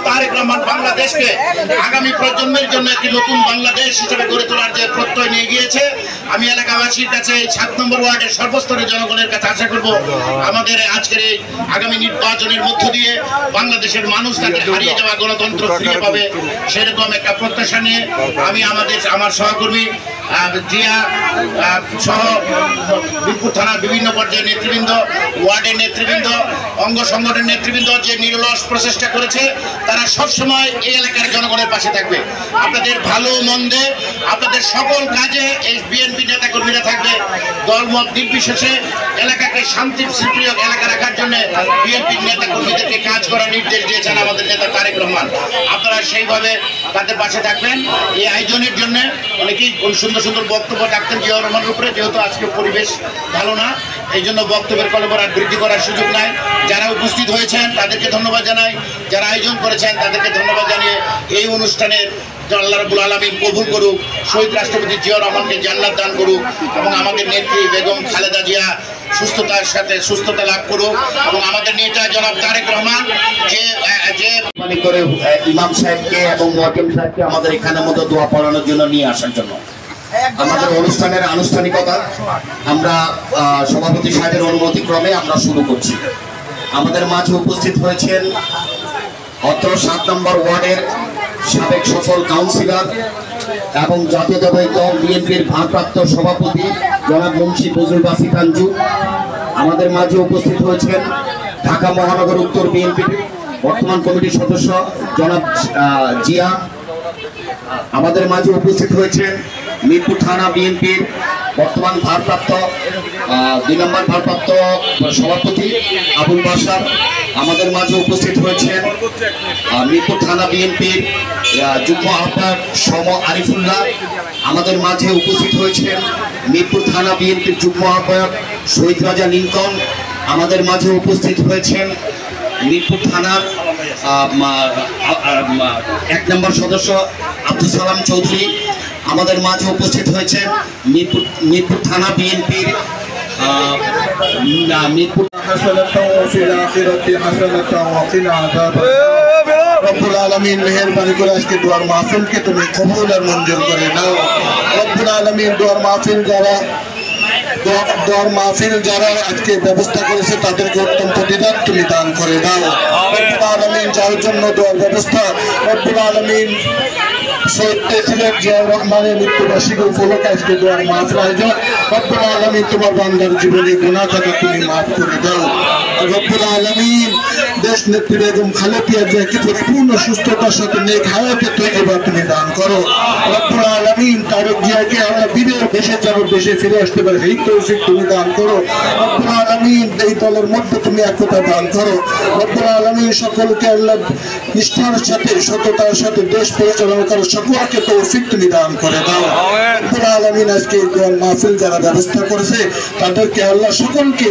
তারেক রহমান বাংলাদেশকে আগামী প্রজন্মের জন্য একটি নতুন বাংলাদেশ হিসেবে গড়ে তোলার যে প্রত্যয় নিয়ে গিয়েছে, আমি এলাকাবাসীর কাছে 7 নম্বর ওয়ার্ডের সর্বস্তরের জনগণের কাছে আশা করব আমাদের আজকের এই আগামী নির্বাচনের মধ্য দিয়ে বাংলাদেশের মানুষ তাকে হারিয়ে যাওয়া গণতন্ত্র ফিরে পাবে, সেরকম একটা প্রত্যাশা নিয়ে আমি আমার সহকর্মী জিয়া সহ বীরপুর থানার বিভিন্ন পর্যায়ের নেতৃবৃন্দ, ওয়ার্ডের নেতৃবৃন্দ, অঙ্গ সংগঠনের নেতৃবৃন্দ যে নিরলস প্রচেষ্টা করেছে, তারা সবসময় এই এলাকার জনগণের পাশে থাকবে। আপনাদের ভালো মন্দে, আপনাদের সকল কাজে এই বিএনপি নেতাকর্মীরা থাকবে। দলমত নির্বিশেষে এলাকাকে শান্তি প্রিয় এলাকা রাখার জন্য বিএনপির নেতাকর্মীদেরকে কাজ করার নির্দেশ দিয়েছেন আমাদের নেতা তারেক রহমান। আপনারা সেইভাবে তাদের পাশে থাকবেন। এই আয়োজনের জন্য অনেকেই সুন্দর সুন্দর বক্তব্য ডাকতেন জিয়াউর রহমানের উপরে, যেহেতু আজকে পরিবেশ ভালো না, এই জন্য বক্তব্যের কলবর আর বৃদ্ধি করার সুযোগ নাই। যারা উপস্থিত হয়েছেন তাদেরকে ধন্যবাদ জানাই, যারা আয়োজন করেছেন তাদেরকে ধন্যবাদ জানিয়ে এই অনুষ্ঠানের আল্লাহ রাব্বুল আলামিন কবুল করুক, শহীদ রাষ্ট্রপতি জিয়াউর রহমানকে জান্নাত দান করুক এবং আমাদের নেত্রী বেগম খালেদা জিয়া সুস্থতার সাথে সুস্থতা লাভ করুক এবং আমাদের নেতা জনাব তারেক রহমান যে করে ইমাম সাহেবকে এবং মুয়াজ্জিম সাহেবকে আমাদের এখানের মতো দোয়া পড়ানোর জন্য নিয়ে আসার জন্য আমাদের অনুষ্ঠানের আনুষ্ঠানিকতা আমরা সভাপতি সাহেবের অনুমতি ক্রমে আমরা শুরু করছি। আমাদের মাঝে উপস্থিত হয়েছেন অত্র 7 নম্বর ওয়ার্ডের সাবেক সফল কাউন্সিলর এবং জাতীয়তাবাদী দল বিএনপির ভারপ্রাপ্ত সভাপতি জনাব মুন্সি ফজলুল বাসী কাঞ্জু। আমাদের মাঝে উপস্থিত হয়েছেন ঢাকা মহানগর উত্তর বিএনপির বর্তমান কমিটির সদস্য জনাব জিয়া। আমাদের মাঝে উপস্থিত হয়েছেন মিরপুর থানা বিএনপির বর্তমান ভারপ্রাপ্ত 2 নম্বর ভারপ্রাপ্ত সভাপতি আবুল বাশার। আমাদের মাঝে উপস্থিত হয়েছেন মিরপুর থানা বিএনপির যুগ্ম আহ্বায়ক সম আরিফুল্লাহ। আমাদের মাঝে উপস্থিত হয়েছেন মিরপুর থানা বিএনপির যুগ্ম আহ্বায়ক শহীদ রাজা লিঙ্কন। আমাদের মাঝে উপস্থিত হয়েছেন মিরপুর থানার 1 নম্বর সদস্য আব্দুল সালাম চৌধুরী। আমাদের মাঝে উপস্থিত হয়েছে মিরপুর থানা বিএনপির মিরপুর রব্বুল আলামিন মেহেরবানি করে আজকে দোয়ার মাহফিলকে তুমি কবুল আর মঞ্জুর করে নাও। রব্বুল আলামিন দোয়ার মাহফিল যারা আজকে ব্যবস্থা করেছে তাদেরকে উত্তম প্রতিদান তুমি দান করে দাও। রব্বুল আলামিন যার জন্য দোয়ার ব্যবস্থা, রব্বুল আলামিন শহীদ প্রেসিডেন্ট জিয়াউর রহমানের মৃত্যুবার্ষিকী উপলক্ষে আজকে দোয়ার মাহফিল আয়োজন। রব্বুল আলামিন তোমার বান্দার জীবনে গুনাহ খাতা তুমি মাফ করে দাও। রব্বুল আলামিন দেশ নেত্রী বেগম খালেদা জিয়াকে পরিপূর্ণ সুস্থতার সাথে নেক হায়াতে তৈবা তুমি দান করো। রব্বুল আলামিন তারেক জিয়াকে আমরা বিদেশ দেশে যাবো, দেশে ফিরে আসতে পারে এই তৌফিক তুমি দান করো। রব্বুল আলামিন এই দলের মধ্যে তুমি একতা দান করো। রব্বুল আলামিন সকলকে আল্লাহ নিষ্ঠার সাথে সততার সাথে দেশ পরিচালনা করো, সকলকে তৌফিক তুমি দান করে দাও। রব্বুল আলামিন আজকে এই দোয়ার মাহফিল যারা ব্যবস্থা করেছে তাদেরকে আল্লাহ সকলকে